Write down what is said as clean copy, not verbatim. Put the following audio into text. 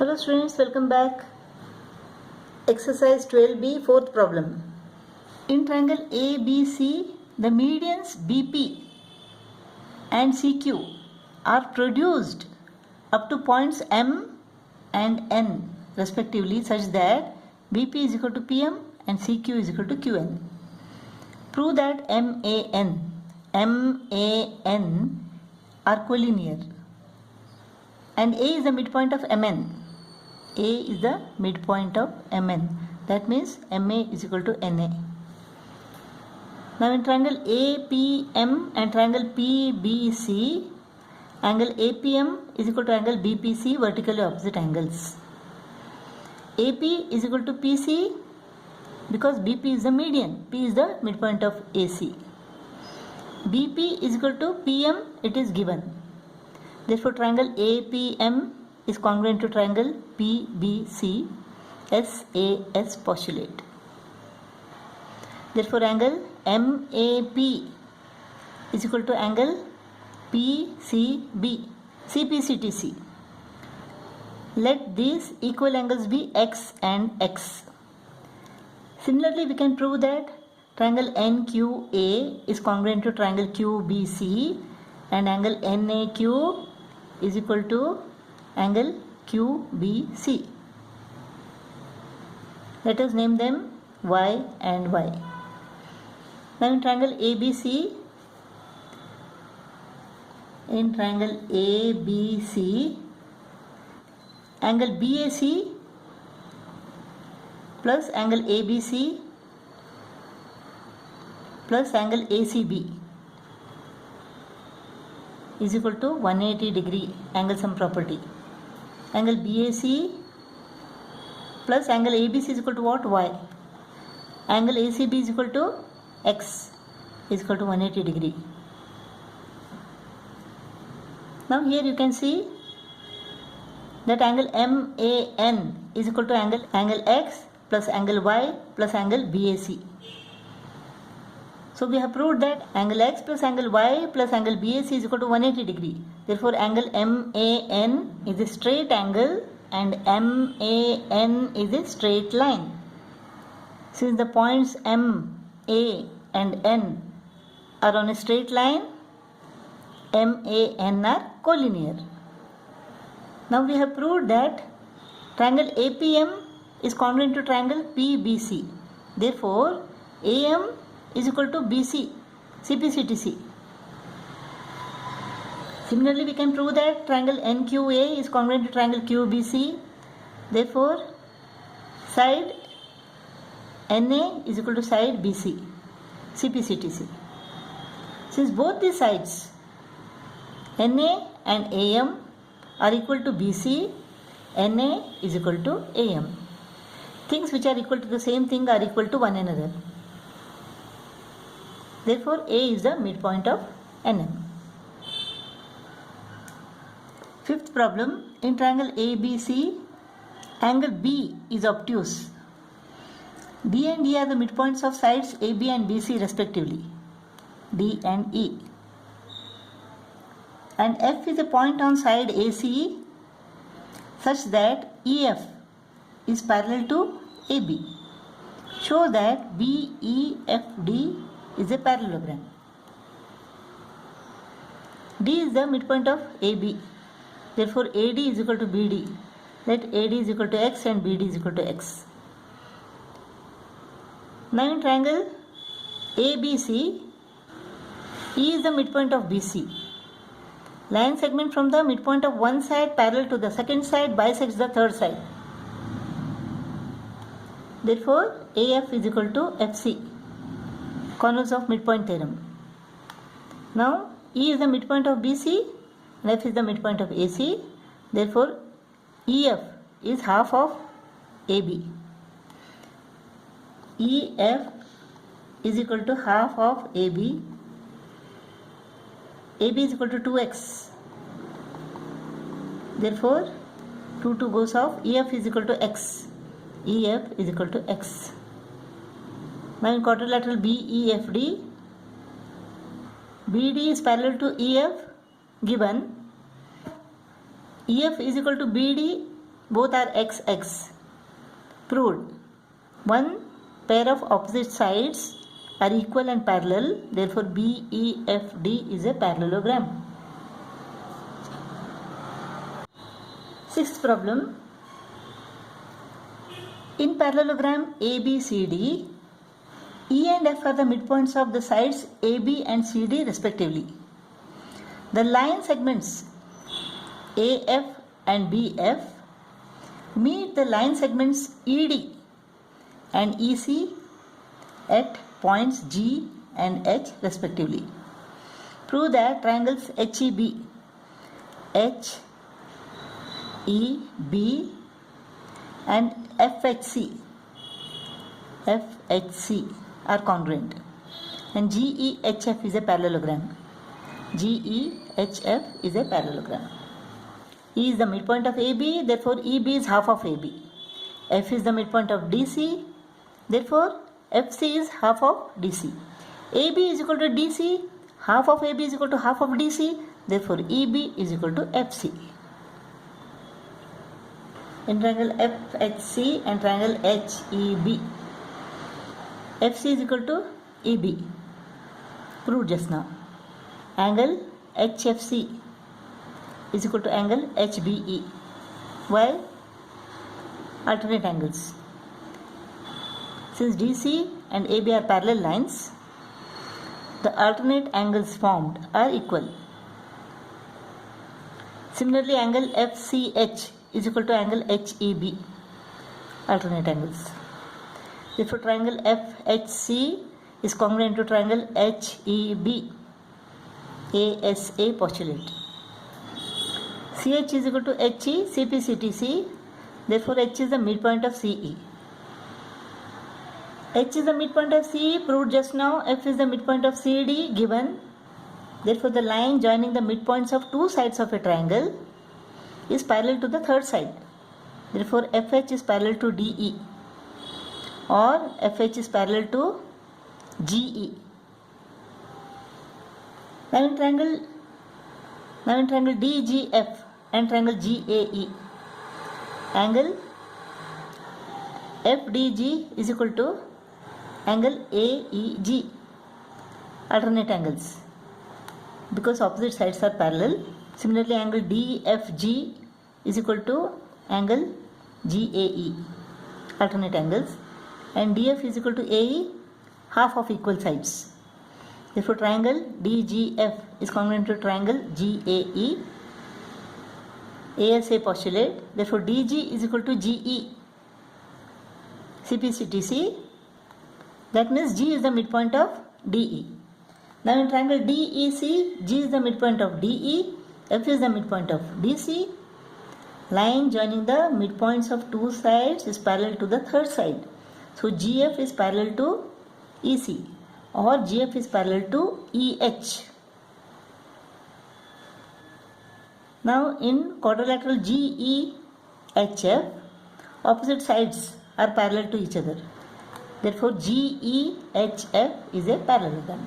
Hello students, welcome back. Exercise 12b, fourth problem. In triangle ABC, the medians BP and CQ are produced up to points M and N respectively, such that BP is equal to PM and CQ is equal to QN. Prove that MAN are collinear and A is the midpoint of MN. A is the midpoint of MN. That means MA is equal to NA. Now in triangle APM and triangle PBC, angle APM is equal to angle BPC, vertically opposite angles. AP is equal to PC because BP is the median, P is the midpoint of AC. BP is equal to PM, it is given. Therefore triangle APM is congruent to triangle PBC, SAS postulate. Therefore angle MAP is equal to angle PCB, CPCTC. Let these equal angles be X and X. Similarly, we can prove that triangle NQA is congruent to triangle QBC and angle NAQ is equal to angle QBC. Let us name them Y and Y. Now in triangle ABC, angle BAC plus angle ABC plus angle ACB is equal to 180 degree angle sum property. Angle BAC plus angle ABC is equal to what? Y. Angle ACB is equal to X is equal to 180 degree. Now here you can see that angle MAN is equal to angle X plus angle Y plus angle BAC. So we have proved that angle X plus angle Y plus angle BAC is equal to 180 degree. Therefore angle MAN is a straight angle and MAN is a straight line. Since the points M, A and N are on a straight line, MAN are collinear. Now we have proved that triangle APM is congruent to triangle PBC. Therefore AM is equal to BC, CPCTC. Similarly, we can prove that triangle NQA is congruent to triangle QBC. Therefore, side NA is equal to side BC, CPCTC. Since both these sides, NA and AM, are equal to BC, NA is equal to AM. Things which are equal to the same thing are equal to one another. Therefore, A is the midpoint of NM. Fifth problem, in triangle ABC, angle B is obtuse. D and E are the midpoints of sides AB and BC respectively, D and E. And F is a point on side ACE such that EF is parallel to AB. Show that BEFD is a parallelogram. D is the midpoint of AB. Therefore AD is equal to BD. Let AD is equal to X and BD is equal to X. Now in triangle ABC, E is the midpoint of BC. Line segment from the midpoint of one side parallel to the second side bisects the third side. Therefore AF is equal to FC. Corners of midpoint theorem. Now E is the midpoint of BC and F is the midpoint of AC. Therefore EF is half of AB. EF is equal to half of AB. AB is equal to 2x. Therefore 2 goes off. EF is equal to X. EF is equal to X. Now in quadrilateral BEFD, BD is parallel to EF given EF is equal to BD both are x x. Proved. One pair of opposite sides are equal and parallel, therefore BEFD is a parallelogram. Sixth problem. In parallelogram ABCD, E and F are the midpoints of the sides AB and CD respectively. The line segments AF and BF meet the line segments ED and EC at points G and H respectively. Prove that triangles HEB, HEB and FHC are congruent, and GEHF is a parallelogram. GEHF is a parallelogram. E is the midpoint of AB, therefore EB is half of AB. F is the midpoint of DC, therefore FC is half of DC. AB is equal to DC, half of AB is equal to half of DC, therefore EB is equal to FC. In triangle FHC and triangle HEB, FC is equal to EB, proved just now. Angle HFC is equal to angle HBE. Why? Alternate angles. Since DC and AB are parallel lines, the alternate angles formed are equal. Similarly, angle FCH is equal to angle HEB, alternate angles. Therefore, triangle FHC is congruent to triangle HEB, ASA postulate. CH is equal to HE, CP, CTC, therefore H is the midpoint of CE. H is the midpoint of CE, proved just now. F is the midpoint of CD, given. Therefore, the line joining the midpoints of two sides of a triangle is parallel to the third side. Therefore, FH is parallel to DE, or FH is parallel to GE. Now in triangle DGF and triangle GAE, angle FDG is equal to angle AEG, alternate angles, because opposite sides are parallel. Similarly, angle DFG is equal to angle GAE, alternate angles, and DF is equal to AE, half of equal sides. Therefore, triangle DGF is congruent to triangle GAE, ASA postulate. Therefore, DG is equal to GE, CPCTC. That means G is the midpoint of DE. Now in triangle DEC, G is the midpoint of DE, F is the midpoint of DC. Line joining the midpoints of two sides is parallel to the third side. So GF is parallel to EC, or GF is parallel to EH. Now in quadrilateral GEHF, opposite sides are parallel to each other. Therefore GEHF is a parallelogram.